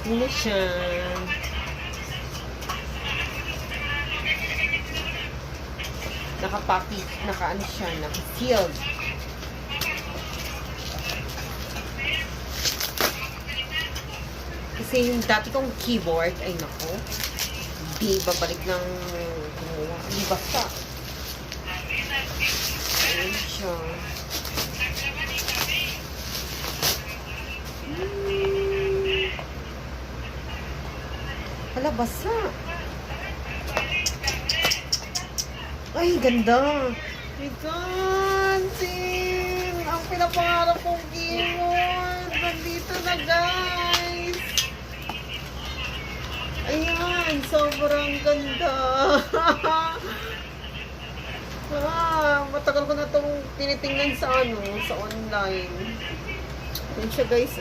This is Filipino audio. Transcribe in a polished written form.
Ano siya? Naka-ano siya, naka-sealed. Kasi yung dati kong keyboard, ay nako, di babalik ng kumuha. Di basta. Ayan siya. Hala, basa. Ay, ganda. My God, Sin. Ang pinapangarap kong keyboard. Nandito na, guys. Ayan, sobrang ganda. Matagal ko na itong tinitingnan sa online. Yan siya, guys.